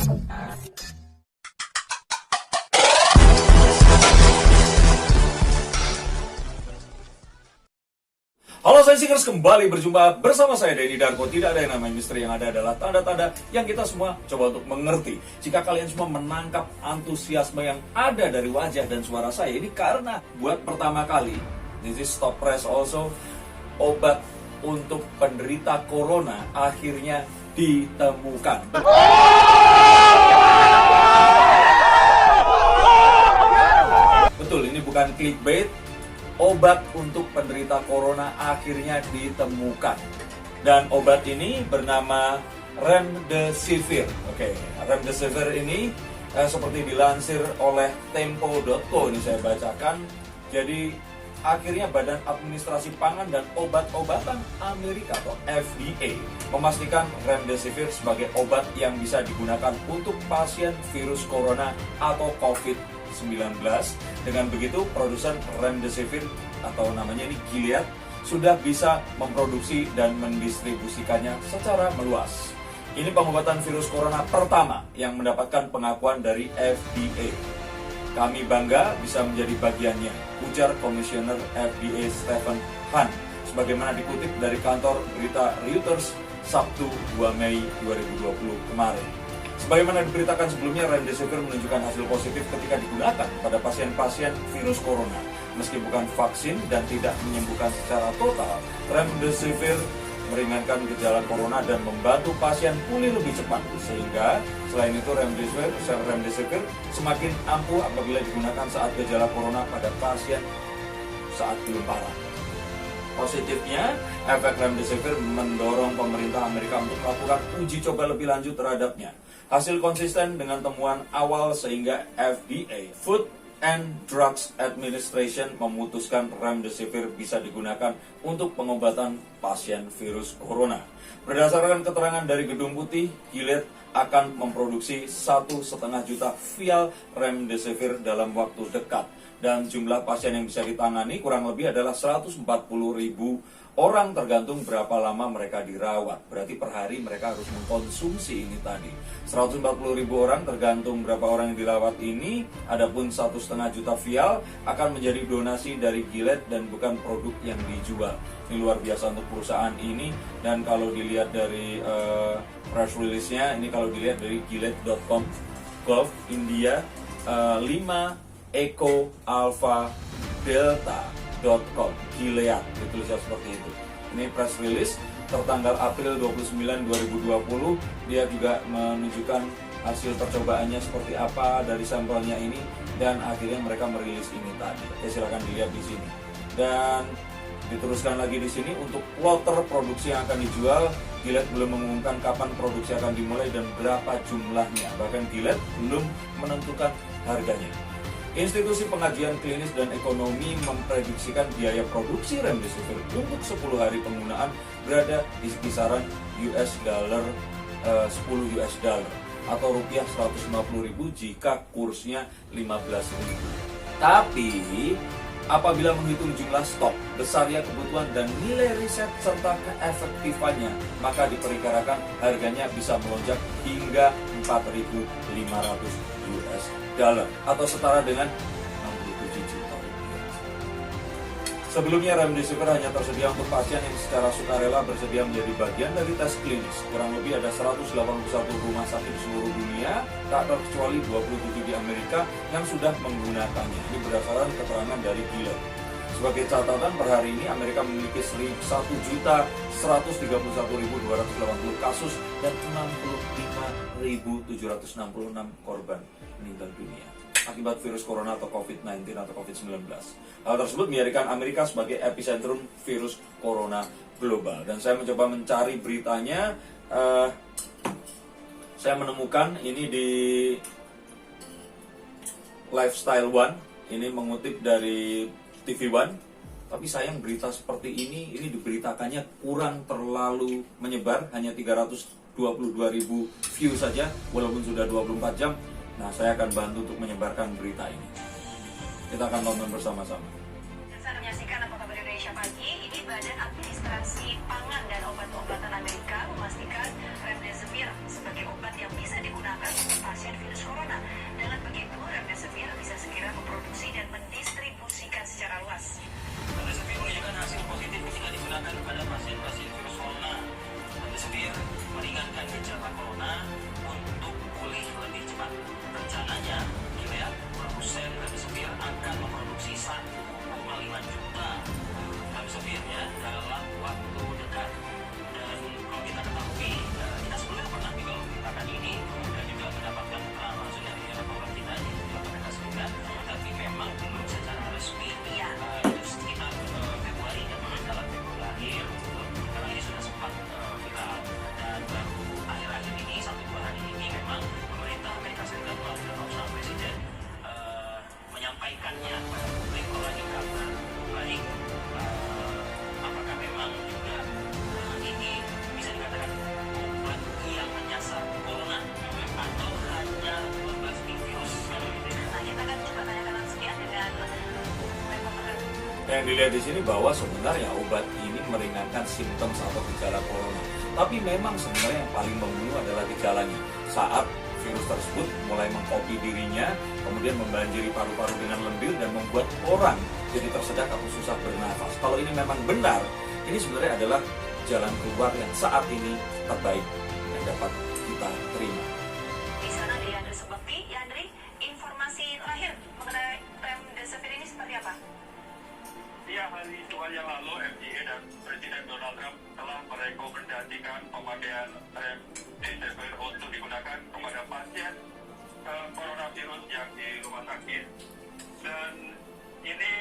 Halo saya Singers, kembali berjumpa bersama saya Denny Darko. Tidak ada yang namanya misteri, yang ada adalah tanda-tanda yang kita semua coba untuk mengerti. Jika kalian semua menangkap antusiasme yang ada dari wajah dan suara saya, ini karena buat pertama kali, this is Stop Press also, obat untuk penderita corona akhirnya ditemukan. Betul, ini bukan clickbait. Obat untuk penderita corona akhirnya ditemukan. Dan obat ini bernama Remdesivir. Oke, Remdesivir ini seperti dilansir oleh Tempo.co, ini saya bacakan. Jadi akhirnya Badan Administrasi Pangan dan Obat-obatan Amerika atau FDA memastikan Remdesivir sebagai obat yang bisa digunakan untuk pasien virus corona atau COVID-19. Dengan begitu, produsen Remdesivir atau namanya ini Gilead sudah bisa memproduksi dan mendistribusikannya secara meluas. Ini pengobatan virus corona pertama yang mendapatkan pengakuan dari FDA. Kami bangga bisa menjadi bagiannya, ujar Komisioner FDA Stephen Hahn, sebagaimana dikutip dari kantor berita Reuters Sabtu 2 Mei 2020 kemarin. Sebagaimana diberitakan sebelumnya, Remdesivir menunjukkan hasil positif ketika digunakan pada pasien-pasien virus corona. Meski bukan vaksin dan tidak menyembuhkan secara total, Remdesivir meringankan gejala corona dan membantu pasien pulih lebih cepat. Sehingga selain itu Remdesivir semakin ampuh apabila digunakan saat gejala corona pada pasien saat belum parah. Positifnya, efek Remdesivir mendorong pemerintah Amerika untuk melakukan uji coba lebih lanjut terhadapnya. Hasil konsisten dengan temuan awal sehingga FDA, Food and Drugs Administration, memutuskan Remdesivir bisa digunakan untuk pengobatan pasien virus corona. Berdasarkan keterangan dari Gedung Putih, Gilead akan memproduksi 1,5 juta vial Remdesivir dalam waktu dekat. Dan jumlah pasien yang bisa ditangani kurang lebih adalah 140.000 orang, tergantung berapa lama mereka dirawat. Berarti per hari mereka harus mengkonsumsi ini tadi. 140.000 orang tergantung berapa orang yang dirawat ini. Adapun 1,5 juta vial akan menjadi donasi dari Gilead dan bukan produk yang dijual. Ini luar biasa untuk perusahaan ini. Dan kalau dilihat dari press release-nya, ini kalau dilihat dari gilead.com Gulf India 5 Eco Alpha Delta.com, Gilead, ditulisnya seperti itu. Ini press release tertanggal April 29, 2020. Dia juga menunjukkan hasil percobaannya seperti apa dari sampelnya ini, dan akhirnya mereka merilis ini tadi. Oke, silakan dilihat di sini. Dan diteruskan lagi di sini untuk kloter produksi yang akan dijual. Gilead belum mengumumkan kapan produksi akan dimulai dan berapa jumlahnya. Bahkan Gilead belum menentukan harganya. Institusi Pengajian Klinis dan Ekonomi memprediksikan biaya produksi Remdesivir untuk 10 hari penggunaan berada di kisaran US dollar 10 US dollar atau rupiah 150.000 jika kursnya 15.000. Tapi apabila menghitung jumlah stok, besarnya kebutuhan dan nilai riset serta keefektifannya, maka diperkirakan harganya bisa melonjak hingga 4.500 US dollar atau setara dengan 67 juta rupiah. Sebelumnya Remdesivir hanya tersedia untuk pasien yang secara sukarela bersedia menjadi bagian dari tes klinis. Kurang lebih ada 181 rumah sakit di seluruh dunia, tak terkecuali 27 di Amerika yang sudah menggunakannya. Ini berdasarkan keterangan dari Gilead. Sebagai catatan, per hari ini Amerika memiliki 1.131.280 kasus dan 65.766 korban meninggal dunia akibat virus corona atau COVID-19 atau COVID-19. Hal tersebut menjadikan Amerika sebagai epicentrum virus corona global. Dan saya mencoba mencari beritanya, saya menemukan ini di Lifestyle One, ini mengutip dari TV One. Tapi sayang berita seperti ini diberitakannya kurang terlalu menyebar, hanya 322.000 view saja walaupun sudah 24 jam. Nah, saya akan bantu untuk menyebarkan berita ini. Kita akan tonton bersama-sama. Saya menyaksikan Apa Kabar Indonesia Pagi. Ini Badan Administrasi Pangan dan Obat-obatan Amerika memastikan Remdesivir sebagai obat yang bisa digunakan untuk Yang dilihat di sini bahwa sebenarnya obat ini meringankan simptom atau gejala corona. Tapi memang sebenarnya yang paling membunuh adalah gejalanya. Saat virus tersebut mulai mengkopi dirinya, kemudian membanjiri paru-paru dengan lendir dan membuat orang jadi tersedak atau susah bernafas. Kalau ini memang benar, ini sebenarnya adalah jalan keluar yang saat ini terbaik yang dapat kita terima. Di sana di Yandri Subakti, Yandri, informasi terakhir mengenai remdesivir ini seperti apa? Ya, hari Jumat yang lalu FDA dan Presiden Donald Trump telah merekomendasikan pemakaian remdesivir untuk digunakan kepada pasien coronavirus yang di rumah sakit. Dan ini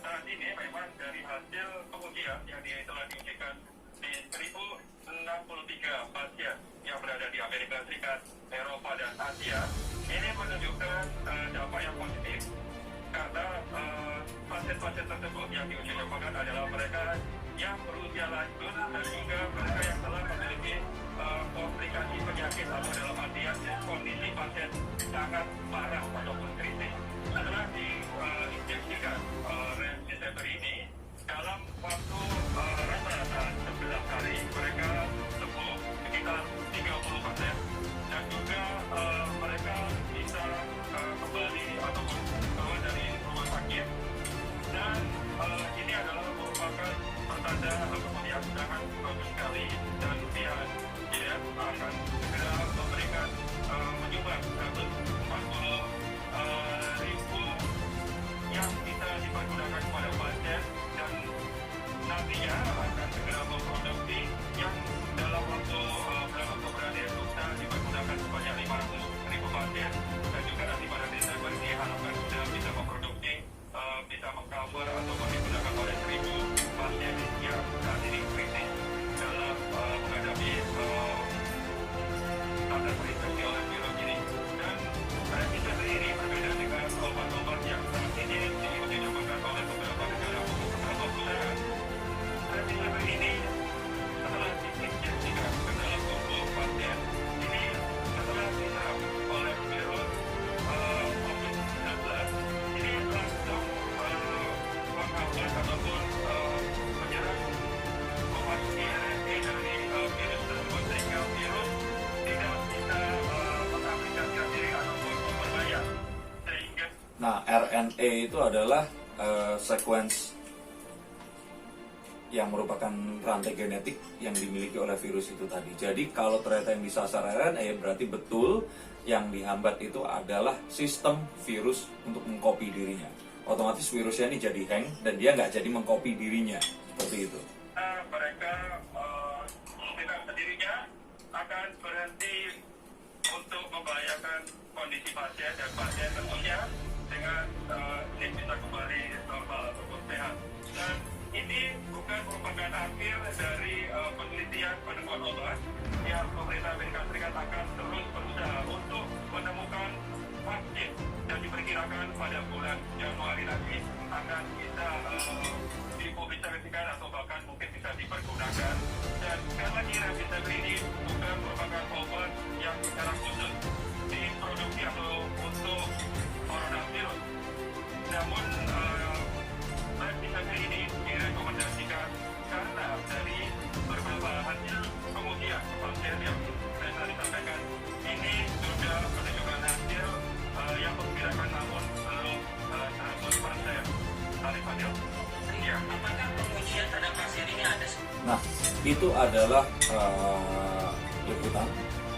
saat ini memang dari hasil pengujian yang telah diujikan di 1.063 pasien yang berada di Amerika Serikat, Eropa, dan Asia, ini menunjukkan dampak yang positif. Karena pasien-pasien tersebut yang diuji cobakan adalah mereka yang berusia lanjut dan juga mereka yang telah memiliki komplikasi penyakit atau dalam artian kondisi pasien sangat parah ataupun kritis. Setelah diinjeksikan remdesivir ini, dalam waktu rata-rata 11 hari mereka sembuh sekitar 30%, dan juga mereka bisa kembali ataupun keluar dari rumah sakit. Dan ini adalah merupakan pertanda ataupun yang sangat bagus sekali, dan pihak GDF akan segera memberikan menyumbang 140.000 yang bisa dipergunakan kepada pasien, dan nantinya akan segera memproduksi yang dalam waktu berapa itu bisa dipergunakan sebanyak 500.000 pasien, dan juga nanti pada Desember diharapkan sudah bisa memproduksi bisa mengcover atau digunakan oleh 1.000 pasien yang saat ini kritis dalam menghadapi tanda terinfeksi oleh virus ini. Dan remdesivir ini berbeda dengan obat-obat yang saat ini diuji cobakan oleh beberapa negara untuk beberapa perusahaan. Remdesivir ini setelah diinjeksikan ke dalam tubuh pasien, ini setelah diserap oleh virus COVID-19, ini langsung menghambat ataupun menyerang komasi RNA dari virus tersebut, sehingga virus tidak bisa mengaplikasikan diri ataupun memperbaya. Sehingga Nah, RNA itu adalah sequence yang merupakan rantai genetik yang dimiliki oleh virus itu tadi. Jadi kalau ternyata yang disasar RNA, berarti betul yang dihambat itu adalah sistem virus untuk mengcopy dirinya. Otomatis virusnya ini jadi hang dan dia nggak jadi mengcopy dirinya, seperti itu. mereka dengan sendirinya akan berhenti untuk membahayakan kondisi pasien, dan pasien tentunya dengan ini bisa kembali normal ataupun sehat. Dan ini bukan merupakan akhir dari penelitian penemuan obat yang pemerintah Amerika Serikat akan terus berusaha untuk menemukan vaksin, dan diperkirakan pada bulan Januari nanti akan bisa dipublikasikan atau bahkan mungkin bisa dipergunakan. Dan sekali lagi remdesivir ini bukan merupakan obat yang secara khusus diproduksi atau untuk coronavirus. Namun remdesivir ini direkomendasikan karena dari beberapa hasil pengujian pasien yang saya tadi sampaikan, ini sudah menunjukkan hasil yang memperkirakan namun belum 100%. Arif Fadil. Ya, apakah pengujian terhadap pasien ini ada? Nah, itu adalah liputan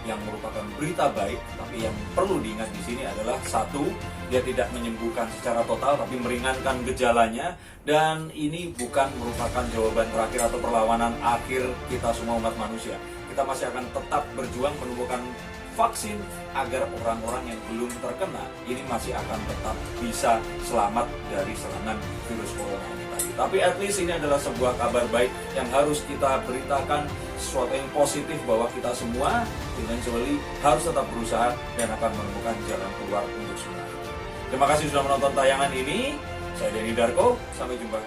yang merupakan berita baik, tapi yang perlu diingat di sini adalah satu, dia tidak menyembuhkan secara total, tapi meringankan gejalanya, dan ini bukan merupakan jawaban terakhir atau perlawanan akhir kita semua umat manusia. Kita masih akan tetap berjuang menemukan vaksin agar orang-orang yang belum terkena ini masih akan tetap bisa selamat dari serangan virus corona ini tadi. Tapi at least ini adalah sebuah kabar baik yang harus kita beritakan, sesuatu yang positif bahwa kita semua eventually harus tetap berusaha dan akan menemukan jalan keluar untuk semua itu. Terima kasih sudah menonton tayangan ini. Saya Denny Darko, sampai jumpa.